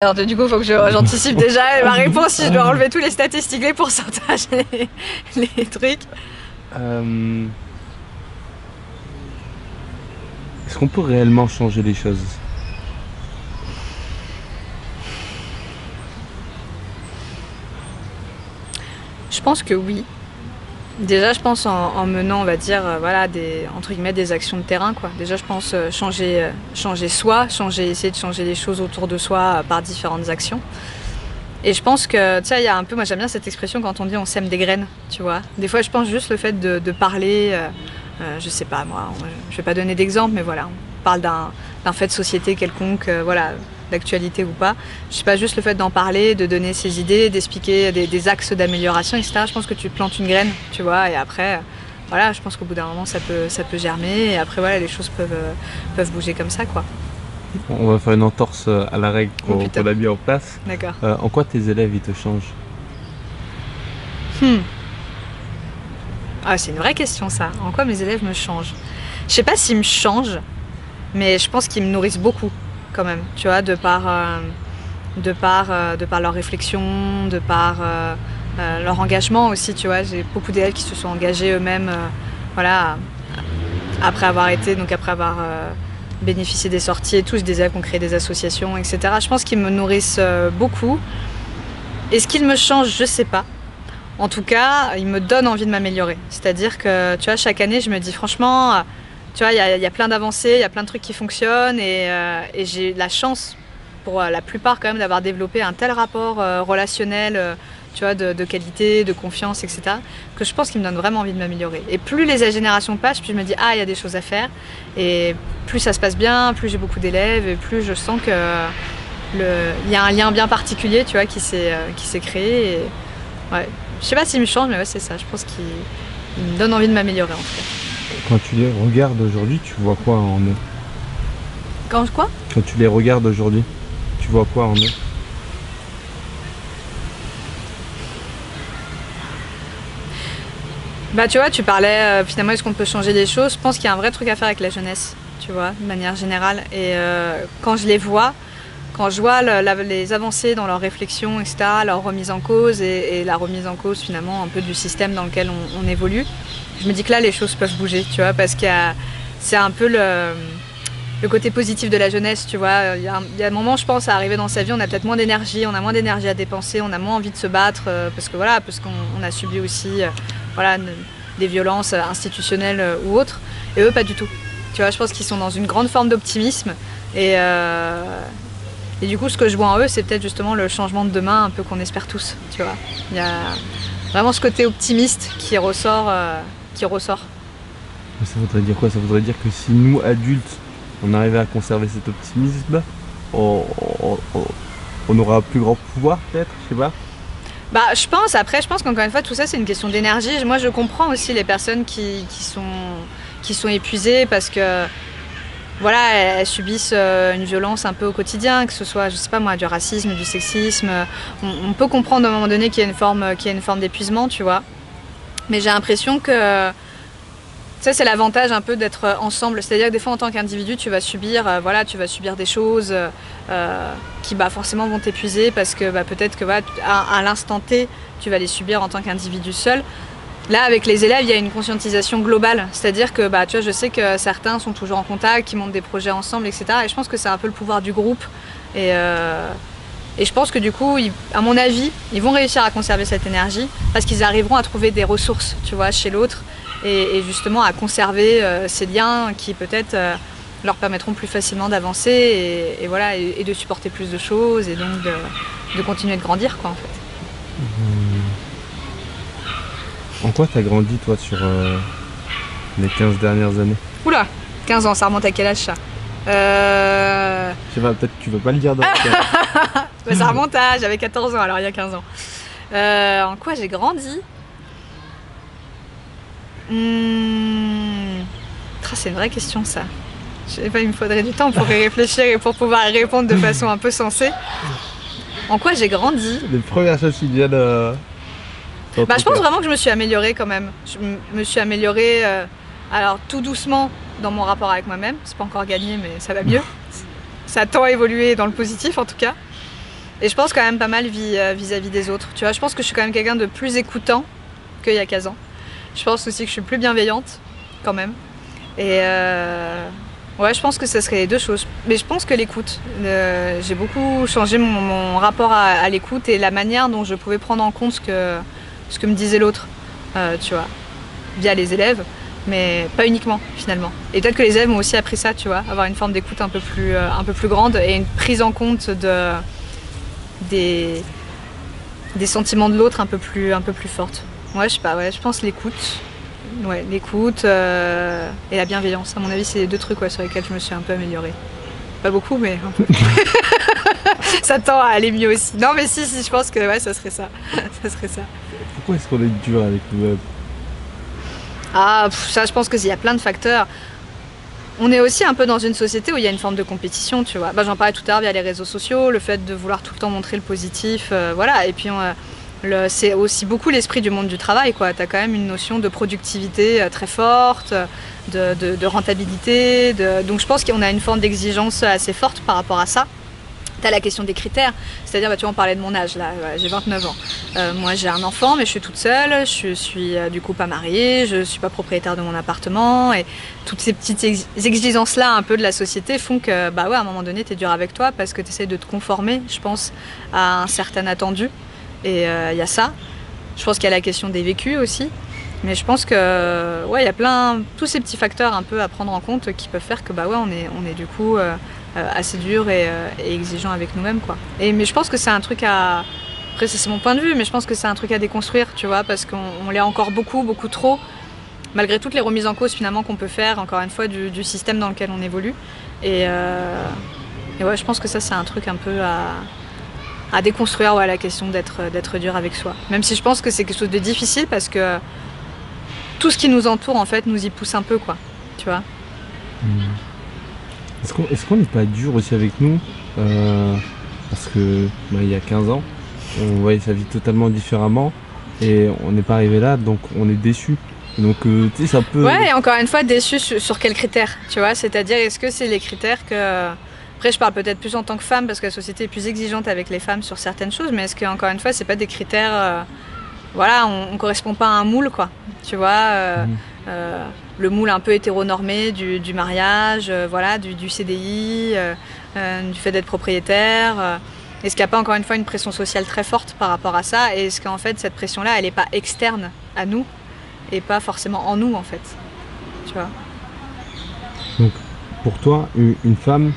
Alors du coup, il faut que j'anticipe déjà ma réponse si je dois enlever tous les statistiques, les pourcentages, les trucs. Est-ce qu'on peut réellement changer les choses? Je pense que oui. Déjà, je pense en menant, on va dire, voilà, entre guillemets, des actions de terrain, quoi. Déjà, je pense changer soi, essayer de changer les choses autour de soi par différentes actions. Et je pense que, tu sais, il y a un peu, moi j'aime bien cette expression quand on dit on sème des graines, tu vois. Des fois, je pense juste le fait de parler, je sais pas, moi, je vais pas donner d'exemple, mais voilà, on parle d'un fait de société quelconque, voilà, d'actualité ou pas. Je sais pas, juste le fait d'en parler, de donner ses idées, d'expliquer des axes d'amélioration, etc. Je pense que tu plantes une graine, tu vois, et après, voilà, je pense qu'au bout d'un moment, ça peut germer, et après, voilà, les choses peuvent bouger comme ça, quoi. On va faire une entorse à la règle qu'on a mis en place. D'accord. En quoi tes élèves ils te changent? Ah, c'est une vraie question ça. En quoi mes élèves me changent? Je sais pas s'ils me changent, mais je pense qu'ils me nourrissent beaucoup quand même. Tu vois, de par leur réflexion, de par leur engagement aussi. Tu vois, j'ai beaucoup d'élèves qui se sont engagés eux-mêmes, voilà, après avoir bénéficié des sorties et tout. J'ai des élèves qui ont créé des associations, etc. Je pense qu'ils me nourrissent beaucoup. Est-ce qu'ils me changent? Je sais pas. En tout cas, ils me donnent envie de m'améliorer. C'est-à-dire que, tu vois, chaque année, je me dis franchement, tu vois, il y a plein d'avancées, il y a plein de trucs qui fonctionnent et j'ai la chance, pour la plupart quand même, d'avoir développé un tel rapport relationnel, tu vois, de qualité, de confiance, etc., que je pense qu'il me donne vraiment envie de m'améliorer. Et plus les générations passent, plus je me dis, ah, il y a des choses à faire. Et plus ça se passe bien, plus j'ai beaucoup d'élèves et plus je sens que il y a un lien bien particulier, tu vois, qui s'est créé. Et, ouais. Je sais pas s'ils me changent, mais ouais, c'est ça. Je pense qu'ils me donnent envie de m'améliorer en tout cas. Quand tu les regardes aujourd'hui, tu vois quoi en eux? Quoi? Quand tu les regardes aujourd'hui, tu vois quoi en eux? Bah tu vois, tu parlais finalement est-ce qu'on peut changer des choses. Je pense qu'il y a un vrai truc à faire avec la jeunesse, tu vois, de manière générale. Et quand je les vois, quand je vois les avancées dans leur réflexion, etc., leur remise en cause et la remise en cause finalement un peu du système dans lequel on évolue, je me dis que là les choses peuvent bouger, tu vois, parce c'est un peu le côté positif de la jeunesse, tu vois. Il y a un moment, je pense, à arriver dans sa vie, on a peut-être moins d'énergie, on a moins d'énergie à dépenser, on a moins envie de se battre, parce qu'on a subi aussi voilà, des violences institutionnelles ou autres, et eux pas du tout. Tu vois, je pense qu'ils sont dans une grande forme d'optimisme et du coup, ce que je vois en eux, c'est peut-être justement le changement de demain, un peu qu'on espère tous, tu vois. Il y a vraiment ce côté optimiste qui ressort. Ça voudrait dire quoi? Ça voudrait dire que si nous, adultes, on arrivait à conserver cet optimisme, on aura un plus grand pouvoir, peut-être, je sais pas. Bah, je pense qu'encore une fois, tout ça, c'est une question d'énergie. Moi, je comprends aussi les personnes qui sont épuisées parce que voilà, elles subissent une violence un peu au quotidien, que ce soit, je sais pas moi, du racisme, du sexisme. On peut comprendre à un moment donné qu'il y a une forme d'épuisement, tu vois. Mais j'ai l'impression que ça, c'est l'avantage un peu d'être ensemble. C'est-à-dire que des fois, en tant qu'individu, tu vas subir des choses qui forcément vont t'épuiser parce que peut-être que à l'instant T, tu vas les subir en tant qu'individu seul. Là, avec les élèves, il y a une conscientisation globale. C'est-à-dire que tu vois, je sais que certains sont toujours en contact, qui montent des projets ensemble, etc. Et je pense que c'est un peu le pouvoir du groupe. Et je pense que du coup, à mon avis, ils vont réussir à conserver cette énergie parce qu'ils arriveront à trouver des ressources, tu vois, chez l'autre et justement à conserver ces liens qui peut-être leur permettront plus facilement d'avancer et de supporter plus de choses et donc de continuer de grandir, quoi, en fait. En quoi t'as grandi, toi, sur les 15 dernières années? Oula, 15 ans, ça remonte à quel âge, ça? Je sais pas, peut-être que tu veux pas le dire dans le ça remonte à... J'avais 14 ans, alors il y a 15 ans. En quoi j'ai grandi? C'est une vraie question, ça. Je sais pas, il me faudrait du temps pour y réfléchir et pour pouvoir y répondre de façon un peu sensée. En quoi j'ai grandi? Les premières choses qui viennent... je pense vraiment que je me suis améliorée quand même. Je me suis améliorée, alors tout doucement dans mon rapport avec moi-même. C'est pas encore gagné, mais ça va mieux. Ça tend à évoluer dans le positif en tout cas. Et je pense quand même pas mal vis-à-vis des autres. Tu vois, je pense que je suis quand même quelqu'un de plus écoutant qu'il y a 15 ans. Je pense aussi que je suis plus bienveillante, quand même. Et ouais, je pense que ça serait les deux choses. Mais je pense que l'écoute, j'ai beaucoup changé mon rapport à l'écoute et la manière dont je pouvais prendre en compte ce que me disait l'autre, tu vois, via les élèves, mais pas uniquement finalement. Et peut-être que les élèves m'ont aussi appris ça, tu vois, avoir une forme d'écoute un peu plus grande et une prise en compte des sentiments de l'autre un peu plus forte. Ouais, je sais pas, ouais, je pense l'écoute. Ouais, l'écoute et la bienveillance. À mon avis, c'est les deux trucs sur lesquels je me suis un peu améliorée. Pas beaucoup, mais un peu. Ça tend à aller mieux aussi. Non, mais si, je pense que ouais, ça serait ça. Ça serait ça. Pourquoi est-ce qu'on est dur avec nous-mêmes? Ah, ça, je pense qu'il y a plein de facteurs. On est aussi un peu dans une société où il y a une forme de compétition, tu vois. J'en parlais tout à l'heure via les réseaux sociaux, le fait de vouloir tout le temps montrer le positif, voilà. Et puis c'est aussi beaucoup l'esprit du monde du travail, quoi. Tu as quand même une notion de productivité très forte, de rentabilité. Donc je pense qu'on a une forme d'exigence assez forte par rapport à ça. Tu as la question des critères, c'est-à-dire, tu vois, on parlait de mon âge, là, j'ai 29 ans. Moi, j'ai un enfant, mais je suis toute seule, je suis du coup pas mariée, je suis pas propriétaire de mon appartement, et toutes ces petites exigences-là un peu de la société font que, ouais, à un moment donné, tu es dur avec toi parce que tu essaies de te conformer, je pense, à un certain attendu. Et il y a ça. Je pense qu'il y a la question des vécus aussi. Mais je pense que ouais, il y a tous ces petits facteurs un peu à prendre en compte qui peuvent faire que ouais, on est du coup assez dur et exigeant avec nous-mêmes, quoi. Mais je pense que c'est un truc à... Après, c'est mon point de vue, mais je pense que c'est un truc à déconstruire, tu vois, parce qu'on l'est encore beaucoup trop, malgré toutes les remises en cause finalement qu'on peut faire, encore une fois, du système dans lequel on évolue. Et ouais, je pense que ça, c'est un truc un peu à déconstruire, ouais, la question d'être dur avec soi. Même si je pense que c'est quelque chose de difficile parce que tout ce qui nous entoure, en fait, nous y pousse un peu, quoi. Tu vois. Est-ce qu'on n'est pas dur aussi avec nous parce que il y a 15 ans, on voyait sa vie totalement différemment et on n'est pas arrivé là, donc on est déçu. Donc tu sais, c'est un peu... Ouais, et encore une fois, déçu sur quels critères, tu vois. C'est-à-dire, est-ce que c'est les critères que... Après, je parle peut-être plus en tant que femme parce que la société est plus exigeante avec les femmes sur certaines choses, mais est-ce que, encore une fois, c'est pas des critères... voilà, on correspond pas à un moule, quoi. Tu vois, le moule un peu hétéronormé du mariage, voilà, du CDI, du fait d'être propriétaire. Est-ce qu'il n'y a pas, encore une fois, une pression sociale très forte par rapport à ça? Et est-ce qu'en fait, cette pression-là, elle n'est pas externe à nous et pas forcément en nous, en fait? Tu vois. Donc, pour toi, une femme...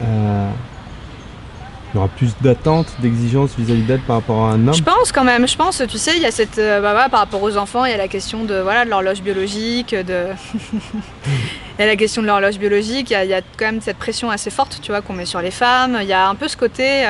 il y aura plus d'attentes, d'exigences vis-à-vis d'elle par rapport à un homme? Je pense quand même, tu sais, il y a cette... voilà, par rapport aux enfants, il y a la question de l'horloge biologique, il y a la question de l'horloge biologique, il y a quand même cette pression assez forte, tu vois, qu'on met sur les femmes. Il y a un peu ce côté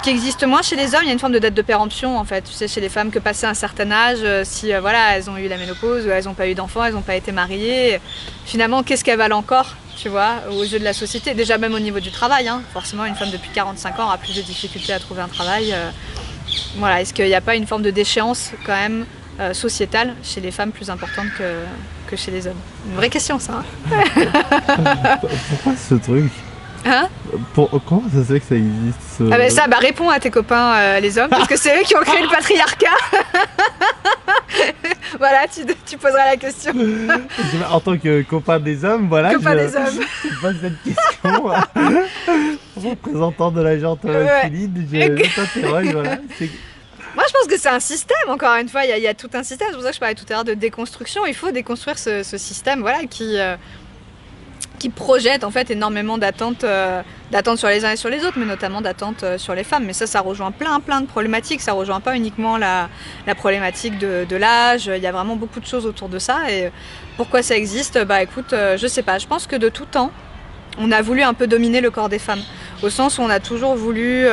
qui existe moins chez les hommes, il y a une forme de date de péremption, en fait, tu sais, chez les femmes, que passé un certain âge, si voilà, elles ont eu la ménopause, ou elles n'ont pas eu d'enfants, elles n'ont pas été mariées, finalement, qu'est-ce qu'elles valent encore, tu vois, aux yeux de la société, déjà même au niveau du travail, hein. Forcément, une femme depuis 45 ans a plus de difficultés à trouver un travail. Voilà, est-ce qu'il n'y a pas une forme de déchéance quand même sociétale chez les femmes plus importante que chez les hommes? Une vraie question, ça. Hein. Pourquoi ce truc? Hein? Comment ça se fait que ça existe Ah ben ça, réponds à tes copains les hommes, parce que c'est eux qui ont créé le patriarcat. Voilà, tu poseras la question. En tant que copain des hommes, voilà. Copain des hommes. Je pose cette question. Représentant de la gente féline, je t'interroge, voilà. Moi, je pense que c'est un système, encore une fois, il y a tout un système. C'est pour ça que je parlais tout à l'heure de déconstruction. Il faut déconstruire ce système, voilà, qui projette en fait énormément d'attentes sur les uns et sur les autres, mais notamment d'attentes sur les femmes. Mais ça rejoint plein de problématiques. Ça rejoint pas uniquement la problématique de l'âge. Il y a vraiment beaucoup de choses autour de ça. Et pourquoi ça existe? Écoute, je sais pas. Je pense que de tout temps, on a voulu un peu dominer le corps des femmes, au sens où on a toujours voulu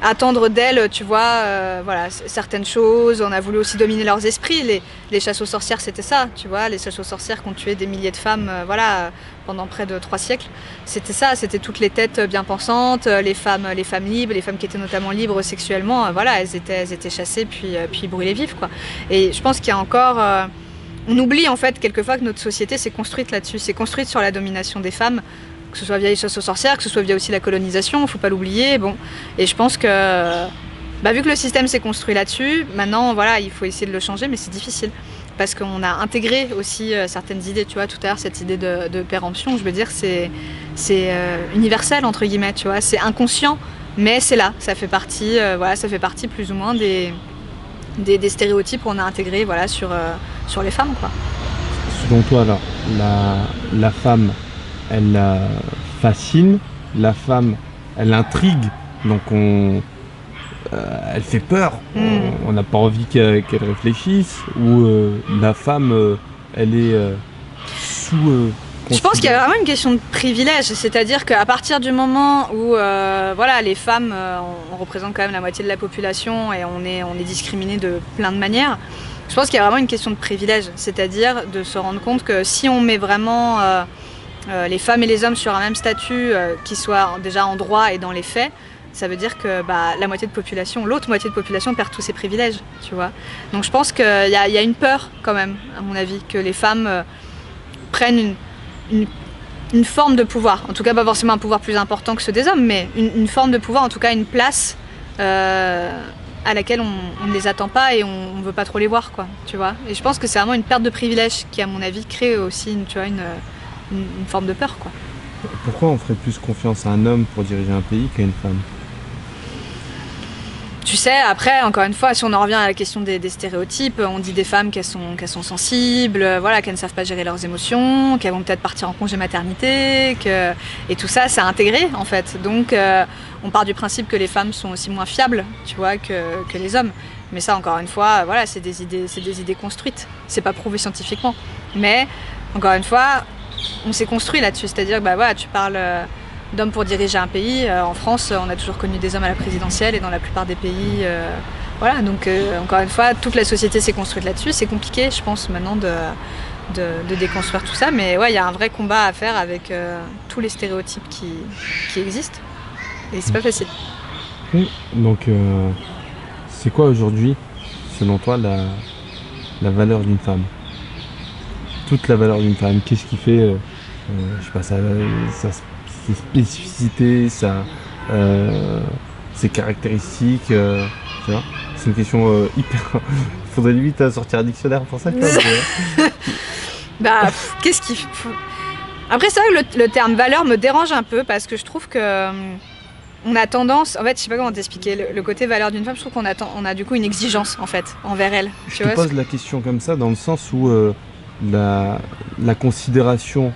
attendre d'elles, tu vois, voilà, certaines choses. On a voulu aussi dominer leurs esprits. Les chasses aux sorcières, c'était ça, tu vois, les chasses aux sorcières qui ont tué des milliers de femmes, voilà, pendant près de 3 siècles. C'était ça, c'était toutes les têtes bien pensantes, les femmes libres, les femmes qui étaient notamment libres sexuellement, voilà, elles étaient chassées puis brûlées vives, quoi. Et je pense qu'il y a encore... on oublie en fait quelquefois que notre société s'est construite là-dessus, s'est construite sur la domination des femmes, que ce soit via les chasses aux sorcières, que ce soit via aussi la colonisation, faut pas l'oublier. Bon, et je pense que vu que le système s'est construit là-dessus, maintenant voilà, il faut essayer de le changer, mais c'est difficile. Parce qu'on a intégré aussi certaines idées, tu vois, tout à l'heure, cette idée de péremption, je veux dire, c'est universel, entre guillemets, tu vois, c'est inconscient, mais c'est là, ça fait partie, ça fait partie plus ou moins des stéréotypes qu'on a intégrés, voilà, sur les femmes, quoi. Selon toi, alors, la femme, elle fascine, la femme, elle intrigue, donc elle fait peur, on n'a pas envie qu'elle réfléchisse, ou la femme, elle est sous... Je pense qu'il y a vraiment une question de privilège, c'est-à-dire qu'à partir du moment où les femmes, on représente quand même la moitié de la population et on est discriminé de plein de manières, je pense qu'il y a vraiment une question de privilège, c'est-à-dire de se rendre compte que si on met vraiment les femmes et les hommes sur un même statut qui soit déjà en droit et dans les faits, ça veut dire que la moitié de population, l'autre moitié de population perd tous ses privilèges, tu vois. Donc je pense qu'il y a une peur quand même, à mon avis, que les femmes prennent une forme de pouvoir, en tout cas pas forcément un pouvoir plus important que ceux des hommes, mais une forme de pouvoir, en tout cas une place à laquelle on ne les attend pas et on ne veut pas trop les voir, quoi, tu vois. Et je pense que c'est vraiment une perte de privilèges qui, à mon avis, crée aussi une forme de peur, quoi. Pourquoi on ferait plus confiance à un homme pour diriger un pays qu'à une femme ? Tu sais, après, encore une fois, si on en revient à la question des stéréotypes, on dit des femmes qu'elles sont sensibles, qu'elles ne savent pas gérer leurs émotions, qu'elles vont peut-être partir en congé maternité, et tout ça, c'est intégré, en fait. Donc, on part du principe que les femmes sont aussi moins fiables, tu vois, que les hommes. Mais ça, encore une fois, c'est des idées construites. C'est pas prouvé scientifiquement. Mais, encore une fois, on s'est construit là-dessus. C'est-à-dire que, tu parles d'hommes pour diriger un pays. En France, on a toujours connu des hommes à la présidentielle et dans la plupart des pays, donc encore une fois, toute la société s'est construite là-dessus. C'est compliqué, je pense, maintenant de déconstruire tout ça, mais il y a un vrai combat à faire avec tous les stéréotypes qui existent, et c'est pas facile. Donc, c'est quoi aujourd'hui, selon toi, la valeur d'une femme ? Toute la valeur d'une femme, qu'est-ce qui fait, je sais pas, ses spécificités, ses caractéristiques, tu vois. C'est une question hyper... Il faudrait limite sortir un dictionnaire pour ça. Qu'est-ce qu'il faut... Après, c'est vrai que le terme valeur me dérange un peu parce que je trouve que on a tendance... En fait, je sais pas comment t'expliquer. Le côté valeur d'une femme, je trouve qu'on a du coup une exigence, en fait, envers elle. Je te pose la question comme ça dans le sens où la considération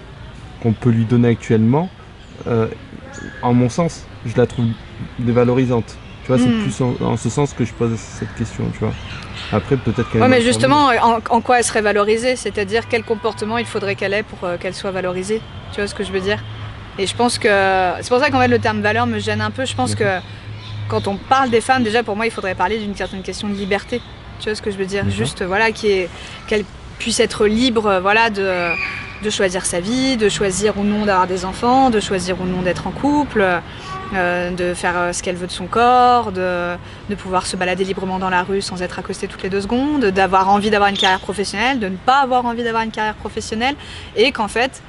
qu'on peut lui donner actuellement, en mon sens, je la trouve dévalorisante. Tu vois, c'est plus en ce sens que je pose cette question, tu vois. Après, peut-être qu'elle... mais justement, en quoi elle serait valorisée ? C'est-à-dire, quel comportement il faudrait qu'elle ait pour qu'elle soit valorisée ? Tu vois ce que je veux dire ? Et je pense que... C'est pour ça qu'en fait, le terme valeur me gêne un peu. Je pense que quand on parle des femmes, déjà, pour moi, il faudrait parler d'une certaine question de liberté. Tu vois ce que je veux dire ? Juste, qu'elle puisse être libre, de choisir sa vie, de choisir ou non d'avoir des enfants, de choisir ou non d'être en couple, de faire ce qu'elle veut de son corps, de pouvoir se balader librement dans la rue sans être accostée toutes les 2 secondes, d'avoir envie d'avoir une carrière professionnelle, de ne pas avoir envie d'avoir une carrière professionnelle, et qu'en fait,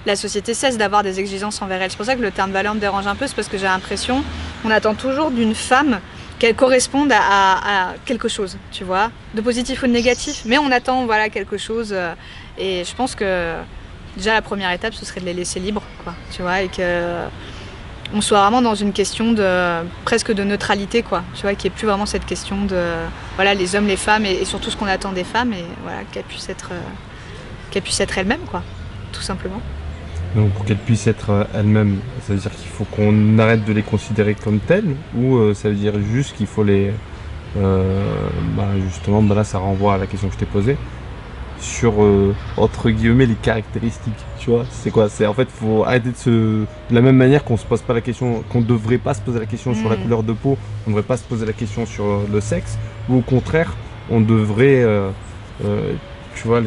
la société cesse d'avoir des exigences envers elle. C'est pour ça que le terme valeur me dérange un peu, c'est parce que j'ai l'impression qu'on attend toujours d'une femme qu'elle corresponde à quelque chose, tu vois, de positif ou de négatif, mais on attend quelque chose, et je pense que déjà la première étape ce serait de les laisser libres, quoi, tu vois, et que on soit vraiment dans une question presque de neutralité, quoi, tu vois, qu'il n'y ait plus vraiment cette question de les hommes, les femmes, et surtout ce qu'on attend des femmes, et qu'elles puissent être elles-mêmes, quoi, tout simplement. Donc pour qu'elles puissent être elles-mêmes, ça veut dire qu'il faut qu'on arrête de les considérer comme telles, ou ça veut dire juste qu'il faut les... justement, là ça renvoie à la question que je t'ai posée, sur, entre guillemets, les caractéristiques, tu vois, c'est quoi ? C'est en fait, il faut arrêter de la même manière qu'on se pose pas la question, qu'on devrait pas se poser la question sur la couleur de peau, on devrait pas se poser la question sur le sexe, ou au contraire, on devrait, tu vois,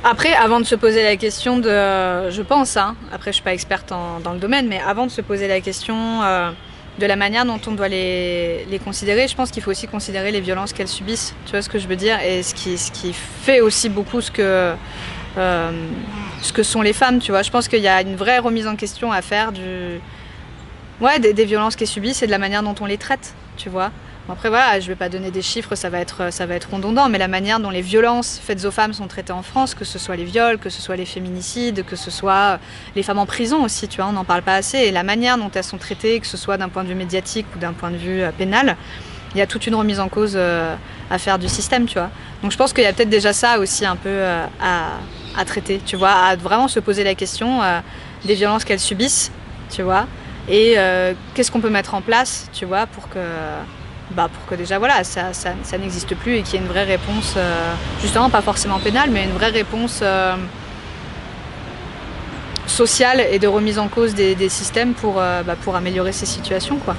Après, avant de se poser la question je pense, après je suis pas experte dans le domaine, mais avant de se poser la question de la manière dont on doit les considérer, je pense qu'il faut aussi considérer les violences qu'elles subissent, tu vois ce que je veux dire, et ce qui fait aussi beaucoup ce que ce que sont les femmes, tu vois. Je pense qu'il y a une vraie remise en question à faire des violences qu'elles subissent et de la manière dont on les traite, tu vois. Bon, après voilà, je vais pas donner des chiffres, ça va être redondant, mais la manière dont les violences faites aux femmes sont traitées en France, que ce soit les viols, que ce soit les féminicides, que ce soit les femmes en prison aussi, tu vois, on n'en parle pas assez, et la manière dont elles sont traitées, que ce soit d'un point de vue médiatique ou d'un point de vue pénal, il y a toute une remise en cause à faire du système, tu vois. Donc je pense qu'il y a peut-être déjà ça aussi un peu à traiter, tu vois, à vraiment se poser la question des violences qu'elles subissent, tu vois, et qu'est-ce qu'on peut mettre en place, tu vois, pour que déjà voilà, ça n'existe plus et qu'il y ait une vraie réponse, justement pas forcément pénale, mais une vraie réponse sociale et de remise en cause des systèmes pour améliorer ces situations, quoi.